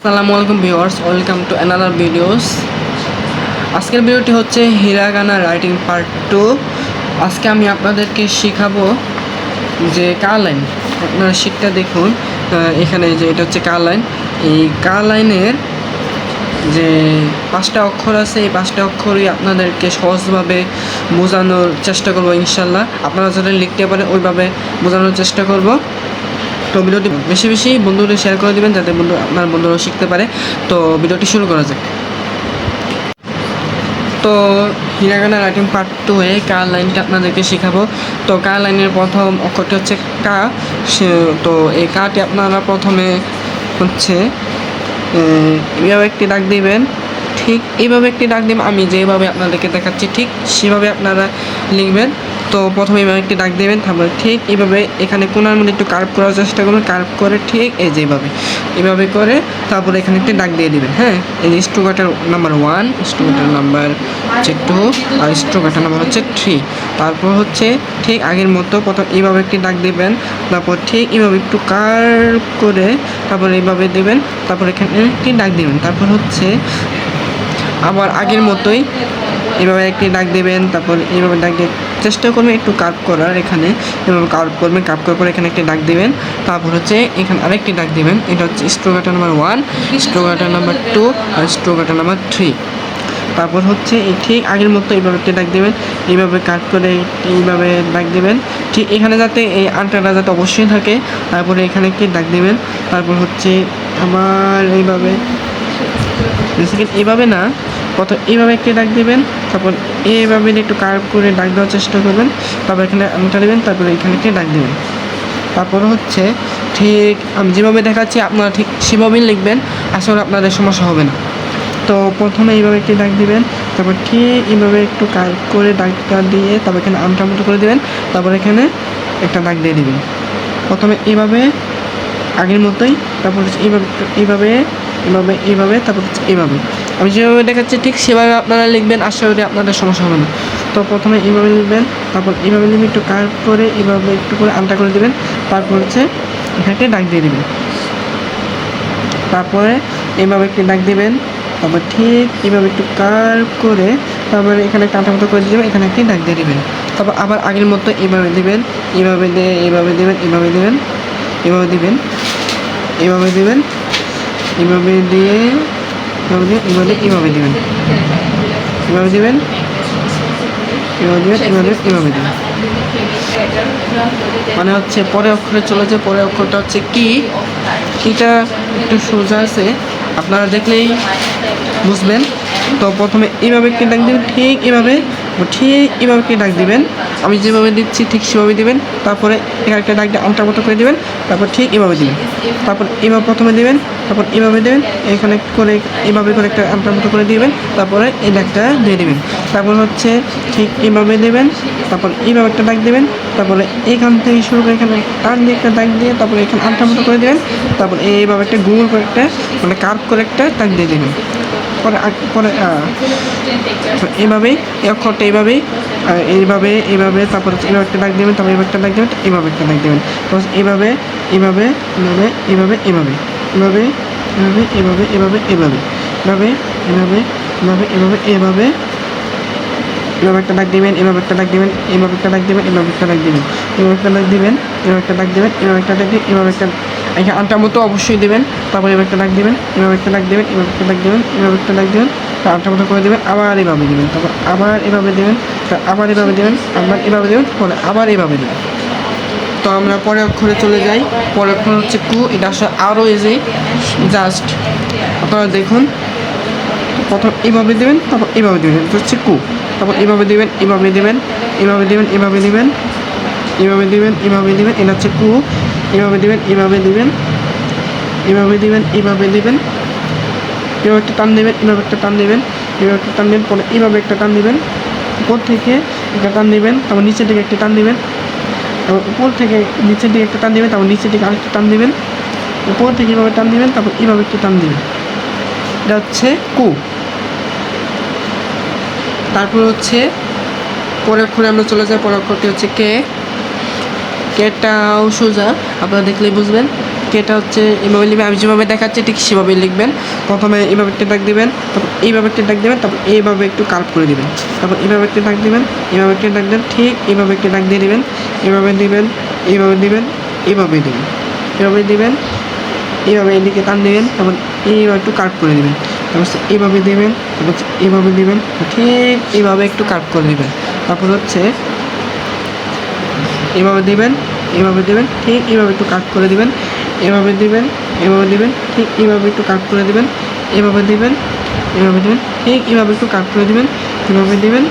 আসসালামু আলাইকুম viewers, welcome to another videos. আজকের ভিডিওটি হচ্ছে হিরাগানা রাইটিং পার্ট 2। আজকে আমি আপনাদেরকে শেখাবো যে কা লাইন। আপনারা শীটটা দেখুন, এখানে যে এটা হচ্ছে কা লাইন। এই কা লাইনের যে 5টা অক্ষর আছে, এই 5টা অক্ষরই আপনাদেরকে সহজভাবে বোঝানোর চেষ্টা করবো ইনশাল্লাহ। আপনারা যারা লিখতে পারেন ওইভাবে বোঝানোর চেষ্টা করব। তো ভিডিওটি বেশি বেশি বন্ধুদের শেয়ার করে দেবেন যাতে আপনার বন্ধুরাও শিখতে পারে। তো ভিডিওটি শুরু করা যাক। তো হিরাগানা রাইটিং পার্ট 2 এ কা লাইনটা আপনাদেরকে শেখাবো। তো কা লাইনের প্রথম অক্ষরটি হচ্ছে কা। তো এই কাটি আপনারা প্রথমে হচ্ছে এইভাবে একটি দাগ দিবেন। ঠিক এইভাবে একটি দাগ দিবেন, আমি যেভাবে আপনাদেরকে দেখাচ্ছি ঠিক সেভাবে আপনারা লিখবেন। তো প্রথমে এইভাবে একটি দাগ দেবেন, তারপরে ঠিক এইভাবে এখানে কোণার মধ্যে একটু কার্ভ করার চেষ্টা করবেন। কার্ভ করে ঠিক এই যেভাবে এইভাবে করে তারপরে এখানে একটি দাগ দিয়ে দিবেন। হ্যাঁ, এই যে স্ট্রোকাটার নাম্বার 1, স্ট্রোকাটার নাম্বার হচ্ছে 2 আর স্ট্রোকাটার নাম্বার হচ্ছে 3। তারপর হচ্ছে ঠিক আগের মতো প্রথম এইভাবে একটি দাগ দেবেন, তারপর ঠিক এইভাবে একটু কার্ভ করে তারপর এইভাবে দেবেন, তারপর এখানে একটি দাগ দেবেন। তারপর হচ্ছে আবার আগের মতোই এভাবে একটি দাগ দেবেন, তারপর এইভাবে দাগ দিয়ে চেষ্টা করবেন একটু কার্ভ করার। এখানে এভাবে কার্ভ করবেন, কার্ভ করার পর এখানে একটি দাগ দেবেন। তারপর হচ্ছে এখানে আরেকটি দাগ দেবেন। এটা হচ্ছে স্ট্রোকাটার নাম্বার 1, স্ট্রোকাটার নাম্বার 2 আর স্ট্রোকাটার নাম্বার 3। তারপর হচ্ছে এই ঠিক আগের মতো এইভাবে একটি দাগ দেবেন, এইভাবে কাট করে এইভাবে দাগ দেবেন। ঠিক এখানে যাতে এই আনটাটা যাতে অবশ্যই থাকে। তারপরে এখানে একটি দাগ দেবেন। তারপর হচ্ছে আবার এইভাবে এইভাবে না, প্রথম এইভাবে একটি দাগ দেবেন, তারপর এইভাবে একটু কার্ভ করে দাগ দেওয়ার চেষ্টা করবেন। তারপর এখানে আনটা দেবেন, তারপরে এখানে একটি দাগ দেবেন। তারপর হচ্ছে ঠিক আমি যেভাবে দেখাচ্ছি আপনারা ঠিক সেভাবেই লিখবেন, আসলে আপনাদের সমস্যা হবে না। তো প্রথমে এইভাবে একটি দাগ দিবেন, তারপর ঠিক এইভাবে একটু কার্ভ করে দাগটা দিয়ে তারপর এখানে আমটা মতো করে দেবেন। তারপর এখানে একটা দাগ দিয়ে দিবেন, প্রথমে এইভাবে আগের মতোই। তারপর হচ্ছে এইভাবে এইভাবে এইভাবে এইভাবে তারপর হচ্ছে এইভাবে আমি যেভাবে দেখাচ্ছি ঠিক সেভাবে আপনারা লিখবেন, আশা করি আপনাদের সমস্যা হবে না। তো প্রথমে এইভাবে লিখবেন, তারপর এইভাবে লিখে একটু কার্ভ করে এইভাবে একটু করে আলটা করে দেবেন। তারপর হচ্ছে এখানে দাগ দিয়ে দেবেন, তারপরে এইভাবে একটি দাগ দিবেন, তারপর ঠিক এইভাবে একটু কার্ভ করে তারপরে এখানে কাঁটা মতো করে দেবেন, এখানে একটি দাগ দিয়ে দেবেন। তারপর আবার আগের মতো এইভাবে দেবেন, এইভাবে দিয়ে এইভাবে দেবেন, এইভাবে দেবেন, এভাবে দিবেন, এভাবে দিবেন, এভাবে দিয়ে এভাবে দিয়ে এভাবে এভাবে দিবেন, এভাবে দিবেন, এভাবে দিবেন, এভাবে এভাবে দিবেন। মানে হচ্ছে পরের অক্ষরে চলে যায়। পরের অক্ষরটা হচ্ছে কি, কিটা একটু সোজা আছে, আপনারা দেখলেই বুঝবেন। তো প্রথমে এইভাবে একটি দাগ দিবেন, ঠিক এইভাবে একটি দাগ দিবেন, আমি যেভাবে দিচ্ছি ঠিক সেভাবে দিবেন। তারপরে এখানে একটা দাগ দিয়ে আমটার মতো করে দিবেন, তারপর ঠিক এভাবে দিবেন। তারপর এভাবে প্রথমে দিবেন, তারপর এভাবে দেবেন, এখানে করে এইভাবে করে একটা আমটার মতো করে দিবেন, তারপরে এই দাগটা দিয়ে দিবেন। তারপর হচ্ছে ঠিক এইভাবে দেবেন, তারপর এইভাবে একটা দাগ দেবেন, তারপরে এইখান থেকে শুরু করে এখানে টান দিয়ে একটা দাগ দিয়ে তারপরে এখানে আমটার মতো করে দেবেন। তারপর এইভাবে একটা গোল করে একটা মানে কার্ভ করে একটা দাগ দিয়ে দেবেন। পরে পরে এইভাবেই এই অক্ষরটা এইভাবেই এইভাবে তারপর এইভাবে একটা দাগ দেবেন, তারপর এইভাবে একটা দাগ দেবেন, এইভাবে একটা দাগ দেবেন। তারপর এইভাবে এইভাবে এইভাবে এইভাবে এইভাবে এইভাবে এইভাবে এইভাবে এইভাবে এইভাবে এইভাবে এইভাবে এইভাবে এইভাবে এইভাবে এভাবে একটা দাগ দিবেন, এভাবে একটা দাগ দিবেন, এভাবে একটা দাগ দিবেন, এভাবে একটা দাগ দিবেন, এভাবে একটা দাগ দিবেন, এভাবে একটা দাগ দিবেন, এভাবে একটা দাগ দিবেন, এভাবে একটা এখানে আনটার মতো অবশ্যই দেবেন। তারপর এভাবে একটা দাগ দিবেন, এভাবে একটা দাগ দিবেন, এভাবে একটা দাগ দিবেন, এভাবে একটা দাগ দিবেন, আনটার মতো করে দেবেন, আবার এভাবে দিবেন, তারপর আবার এভাবে দিবেন, আবার এভাবে দিবেন, আবার এভাবে দিবেন, পরে আবার এভাবে দিবেন। তো আমরা পরের অক্ষরে চলে যাই। পরের অক্ষর হচ্ছে কু। এটা আসলে আরও ইজি, জাস্ট আপনারা দেখুন। প্রথম এইভাবে দেবেন, তারপর এইভাবে দেবেন, এটা হচ্ছে কু। তারপর এইভাবে দেবেন, এইভাবে দেবেন, এইভাবে দেবেন, এভাবে দেবেন, এইভাবে দেবেন, এইভাবে দেবেন, এটা হচ্ছে কু। এইভাবে দেবেন, এইভাবে দেবেন, এইভাবে দেবেন, এইভাবে দেবেন, এভাবে একটা টান দেবেন, এভাবে একটা টান দেবেন, এভাবে একটা টান দেবেন, পরে এইভাবে একটা টান দেবেন, উপর থেকে একটা টান দেবেন, তারপর নিচের দিকে একটা টান দেবেন, তারপর উপর থেকে নিচের দিকে একটা টান দেবেন, তারপর নিচের দিকে আরেকটা টান দেবেন, উপর থেকে এইভাবে টান দেবেন, তারপর এইভাবে একটা টান দেবেন, এটা হচ্ছে কু। তারপর হচ্ছে পরের অক্ষরে আমরা চলে যাই। পরের অক্ষরটি হচ্ছে কে। কেটাও সোজা, আপনারা দেখলেই বুঝবেন। কেটা হচ্ছে এভাবে লিখবেন, আমি যেভাবে দেখাচ্ছি ঠিক সেভাবেই লিখবেন। প্রথমে এইভাবে একটা দাগ দিবেন, তারপর এইভাবে একটা দাগ দেবেন, তারপর এইভাবে একটু কার্ভ করে দিবেন, তারপর এইভাবে একটা দাগ দিবেন, এইভাবে একটা দাগ দেন, ঠিক এইভাবে একটা দাগ দিয়ে দিবেন, এইভাবে দিবেন, এইভাবে দিবেন, এইভাবে দিবেন, এভাবে দিবেন, এইভাবে এদিকে টান দিবেন, তারপর এইভাবে একটু কার্ভ করে দিবেন, তারপর এইভাবে দিবেন, তারপর এইভাবে দিবেন, ঠিক এইভাবে একটু কার্ভ করে দিবেন। তারপর হচ্ছে এভাবে দিবেন, এভাবে দিবেন, ঠিক এইভাবে একটু কাট করে দিবেন, এভাবে দিবেন, এভাবে দিবেন, ঠিক এইভাবে একটু কাট করে দিবেন, এভাবে দিবেন, এভাবে দিবেন, ঠিক এইভাবে একটু কাট করে দিবেন, এভাবে দিবেন,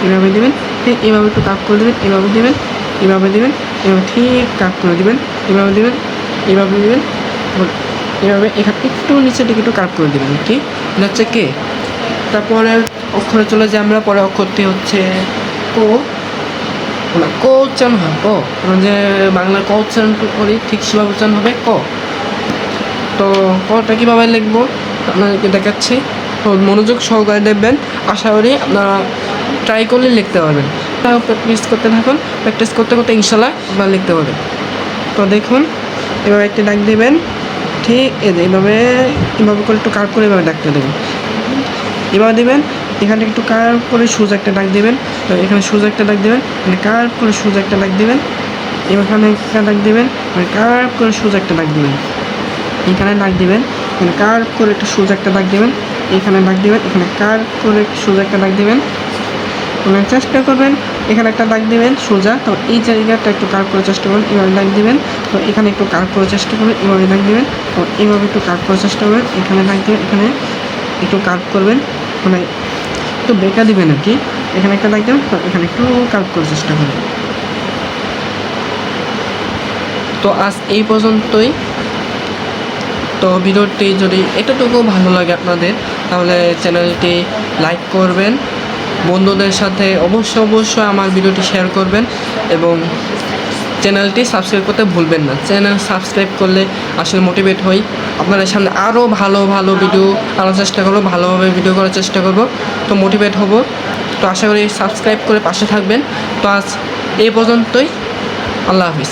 এভাবে দিবেন, ঠিক এইভাবে একটু কাট করে দিবেন, এভাবে দিবেন, এভাবে দিবেন, এভাবে ঠিক কাট করে দিবেন, এভাবে দিবেন, এভাবে দিবেন, এভাবে এখানে একটু নিচের দিকে একটু কাট করে দিবেন। কি হচ্ছে কে? তারপরে অক্ষরে চলে যে আমরা পরে অক্ষরটি হচ্ছে কো, ক উচ্চারণ হয় ক, আমরা যে বাংলা ক উচ্চারণ করি ঠিক সেভাবে উচ্চারণ হবে ক। তো কটা কীভাবে লিখবো আপনাদেরকে দেখাচ্ছি, তো মনোযোগ সহকারে দেখবেন, আশা করি আপনারা ট্রাই করলে লিখতে পারবেন। প্র্যাকটিস করতে থাকুন, প্র্যাকটিস করতে করতে ইনশাল্লাহ আপনারা লিখতে পারবেন। তো দেখুন এভাবে একটা ডাক দেবেন, ঠিক এইভাবে এভাবে করে একটু কার্ভ করে এভাবে ডাকতে দেবেন, এভাবে দেবেন, এখানে একটু কার্ভ করে সোজা একটা দাগ দেবেন, তো এখানে সোজা একটা দাগ দেবেন, মানে কার্ভ করে সোজা একটা দাগ দেবেন, এখানে একটা দাগ দেবেন, মানে কার্ভ করে সোজা একটা দাগ দেবেন, এখানে দাগ দেবেন, মানে কার্ভ করে একটু সোজা একটা দাগ দেবেন, এখানে দাগ দেবেন, এখানে কার্ভ করে সোজা একটা দাগ দেবেন, মানে চেষ্টা করবেন এখানে একটা দাগ দেবেন সোজা, তো এই জায়গাটা একটু কার্ভ করে চেষ্টা করবেন, এভাবে দাগ দেবেন, তো এখানে একটু কার্ভ করে চেষ্টা করবেন, এভাবে দাগ দেবেন, তো এইভাবে একটু কার্ভ করে চেষ্টা করবেন, এখানে দাগ দেবেন, এখানে একটু কার্ভ করবেন, মানে একটু বেঁকা দিবেন আর কি, এখানে একটা দাগ দেবেন, তো এখানে একটু কার্ভ করার চেষ্টা করবেন। তো আজ এই পর্যন্তই। তো ভিডিওটি যদি এতটুকু ভালো লাগে আপনাদের, তাহলে চ্যানেলটি লাইক করবেন, বন্ধুদের সাথে অবশ্যই আমার ভিডিওটি শেয়ার করবেন, এবং চ্যানেলটি সাবস্ক্রাইব করতে ভুলবেন না। চ্যানেল সাবস্ক্রাইব করলে আসলে মোটিভেট হই, আপনাদের সামনে আরও ভালো ভিডিও আনার চেষ্টা করবো, ভালোভাবে ভিডিও করার চেষ্টা করব, তো মোটিভেট হব। তো আশা করি সাবস্ক্রাইব করে পাশে থাকবেন। তো আজ এই পর্যন্তই, আল্লাহ হাফিজ।